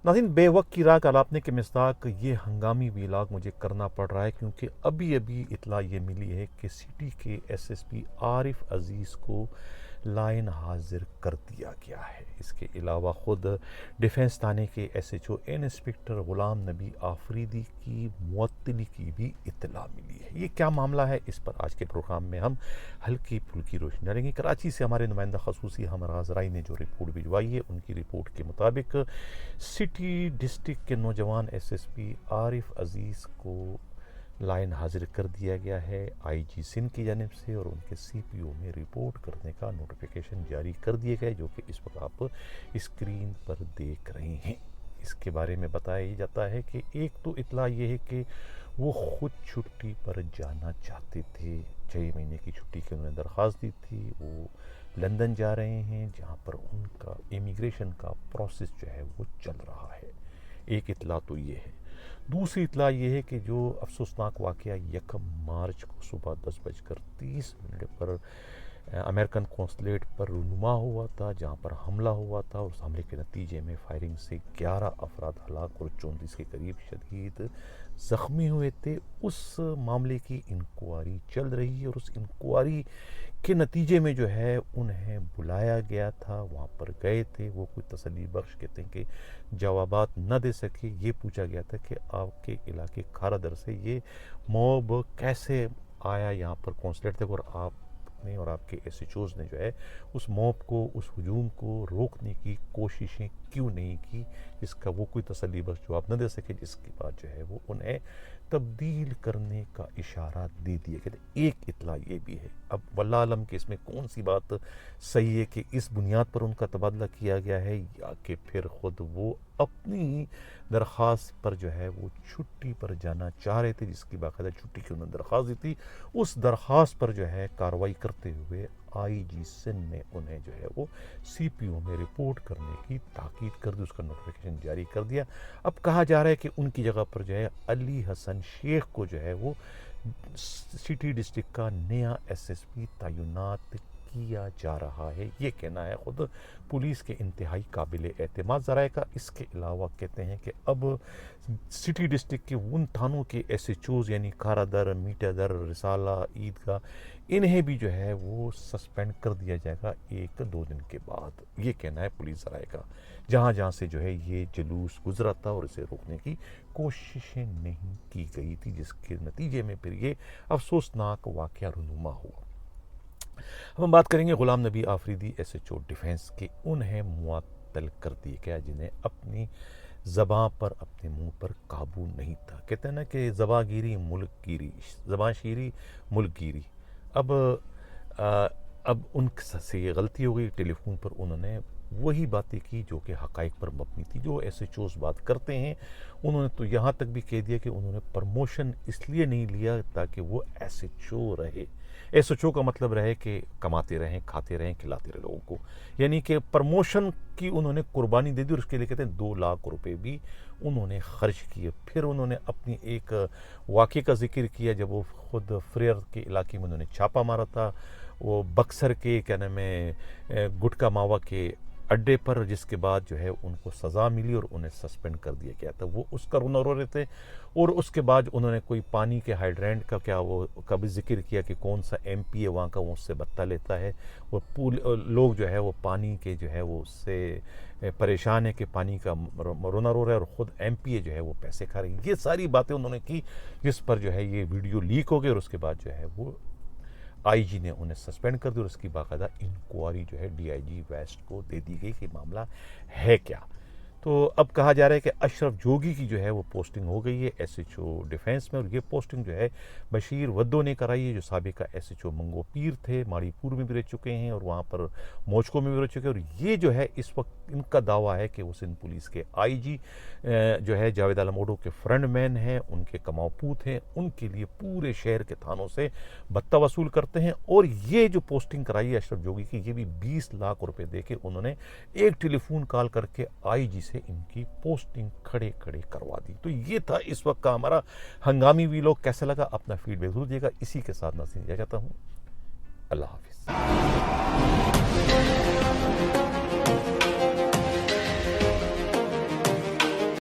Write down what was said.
नाज़रीन बे वक्त की राख अलापने के मिस्दाक ये हंगामी व्लॉग मुझे करना पड़ रहा है क्योंकि अभी अभी इत्तला ये मिली है कि सिटी के एसएसपी आरिफ अजीज़ को लाइन हाजिर कर दिया गया है। इसके अलावा ख़ुद डिफेंस थाने के एसएचओ इंस्पेक्टर ग़ुलाम नबी आफरीदी की मुअत्तली की भी इत्तला मिली है। ये क्या मामला है, इस पर आज के प्रोग्राम में हम हल्की फुल्की रोशनी डालेंगे। कराची से हमारे नुमाइंदा खसूसी हमर गाजराई ने जो रिपोर्ट भिजवाई है, उनकी रिपोर्ट के मुताबिक सिटी डिस्ट्रिक्ट के नौजवान एसएसपी आरिफ अजीज़ को लाइन हाजिर कर दिया गया है आईजी सिंध की जानिब से, और उनके सीपीओ में रिपोर्ट करने का नोटिफिकेशन जारी कर दिए गए, जो कि इस वक्त आप स्क्रीन पर देख रहे हैं। इसके बारे में बताया जाता है कि एक तो इत्तला ये है कि वो ख़ुद छुट्टी पर जाना चाहते थे। 6 महीने की छुट्टी की उन्होंने दरख्वास्त दी थी। वो लंदन जा रहे हैं, जहाँ पर उनका इमिग्रेशन का प्रोसेस जो है वो चल रहा है। एक इत्तला तो ये है। दूसरी इत्तला ये है कि जो अफसोसनाक वाक़या 1 मार्च को सुबह 10:30 पर अमेरिकन कौंसलेट पर रूनुमा हुआ था, जहाँ पर हमला हुआ था। उस हमले के नतीजे में फायरिंग से 11 अफराद हलाक और 34 के करीब शदीद ज़ख्मी हुए थे। उस मामले की इंक्वायरी चल रही है और उस इंक्वायरी के नतीजे में जो है उन्हें बुलाया गया था, वहाँ पर गए थे। वो कोई तसल्ली बख्श कहते हैं कि जवाबात न दे सके। ये पूछा गया था कि आपके इलाके खारादर से ये मॉब कैसे आया यहाँ पर कौंसलेट तक, और आपने और आपके एसएचओज़ ने जो है उस मॉब को, उस हुजूम को रोकने की कोशिशें क्यों नहीं की, जिसका वो कोई तसल्ली बख्श जवाब न दे सके, जिसके बाद जो है वो उन्हें तब्दील करने का इशारा दे दिया। कहते एक इत्तला ये भी है। अब वल्लाह आलम कि इसमें कौन सी बात सही है कि इस बुनियाद पर उनका तबादला किया गया है, या कि फिर ख़ुद वो अपनी दरख्वास्त पर जो है वो छुट्टी पर जाना चाह रहे थे, जिसकी बाकायदा छुट्टी की उन्होंने दरख्वास्त दी थी। उस दरख्वास्त पर जो है कार्रवाई करते हुए आईजी सिंध ने उन्हें जो है वो सीपीओ में रिपोर्ट करने की ताकीद कर दी, उसका नोटिफिकेशन जारी कर दिया। अब कहा जा रहा है कि उनकी जगह पर जो है अली हसन शेख को जो है वो सिटी डिस्ट्रिक्ट का नया एसएसपी तैनात किया जा रहा है। ये कहना है खुद पुलिस के इंतहाई काबिल एतमाद ज़राए का। इसके अलावा कहते हैं कि अब सिटी डिस्ट्रिक्ट के उन थानों के एसएचओज़ यानी खारादर, मीठादर, रिसाला, ईदगाह, इन्हें भी जो है वो सस्पेंड कर दिया जाएगा 1-2 दिन के बाद। ये कहना है पुलिस ज़राए का। जहाँ जहाँ से जो है ये जुलूस गुजरा था और इसे रोकने की कोशिशें नहीं की गई थी, जिसके नतीजे में फिर ये अफसोसनाक वाक़या रूनुमा हुआ। हम बात करेंगे ग़ुलाम नबी आफरीदी एसएचओ डिफेंस के। उन्हें मुअत्तल कर दिया गया, जिन्हें अपनी ज़बां पर, अपने मुंह पर काबू नहीं था। कहते हैं ना कि ज़बागिरी मुल्क गिरी, ज़बांशीरी मुल्क गिरी। अब उनसे ये गलती हो गई। टेलीफोन पर उन्होंने वही बातें की जो कि हक़ाइक़ पर मबनी थी, जो एसएचओज़ बात करते हैं। उन्होंने तो यहाँ तक भी कह दिया कि उन्होंने प्रमोशन इसलिए नहीं लिया ताकि वो एसएचओ रहे। एसएचओ का मतलब रहे कि कमाते रहें, खाते रहें, खिलाते रहें लोगों को, यानी कि प्रमोशन की उन्होंने कुर्बानी दे दी। और उसके लिए कहते हैं 2 लाख रुपए भी उन्होंने खर्च किए। फिर उन्होंने अपनी एक वाक़े का जिक्र किया जब वो ख़ुद फ्रेयर के इलाके में उन्होंने छापा मारा था, वो बक्सर के क्या नाम है गुटका मावा के अड्डे पर, जिसके बाद जो है उनको सज़ा मिली और उन्हें सस्पेंड कर दिया गया था। वो उसका रोना रो रहे थे। और उसके बाद उन्होंने कोई पानी के हाइड्रेंट का क्या वो कभी जिक्र किया कि कौन सा एमपी है वहाँ का, वो उससे बत्ता लेता है। और लोग जो है वो पानी के जो है वो उससे परेशान है कि पानी का रोना रो रहा है, और ख़ुद एमपी जो है वो पैसे खा रहे हैं। ये सारी बातें उन्होंने की, जिस पर जो है ये वीडियो लीक हो गई। और उसके बाद जो है वो आईजी ने उन्हें सस्पेंड कर दिया और उसकी बाकायदा इंक्वायरी जो है डीआईजी वेस्ट को दे दी गई कि मामला है क्या। तो अब कहा जा रहा है कि अशरफ जोगी की जो है वो पोस्टिंग हो गई है एसएचओ डिफेंस में। और ये पोस्टिंग जो है बशीर वद्दो ने कराई है, जो साबिका एसएचओ मंगो पीर थे, माड़ीपुर में भी रह चुके हैं और वहाँ पर मोचको में भी रह चुके हैं। और ये जो है इस वक्त इनका दावा है कि वो सिंध पुलिस के आईजी जो है जावेद आलम ओडो के फ्रंट मैन हैं, उनके कमाऊपूत हैं, उनके लिए पूरे शहर के थानों से भत्ता वसूल करते हैं। और ये जो पोस्टिंग कराई है अशरफ जोगी की, ये भी 20 लाख रुपए दे के उन्होंने एक टेलीफोन कॉल करके आईजी से इनकी पोस्टिंग खड़े खड़े करवा दी। तो ये था इस वक्त का हमारा हंगामी वीलॉग। कैसा लगा अपना फीडबैक जरूर दीजिएगा। इसी के साथ मैं चाहता हूँ, अल्लाह हाफिज़।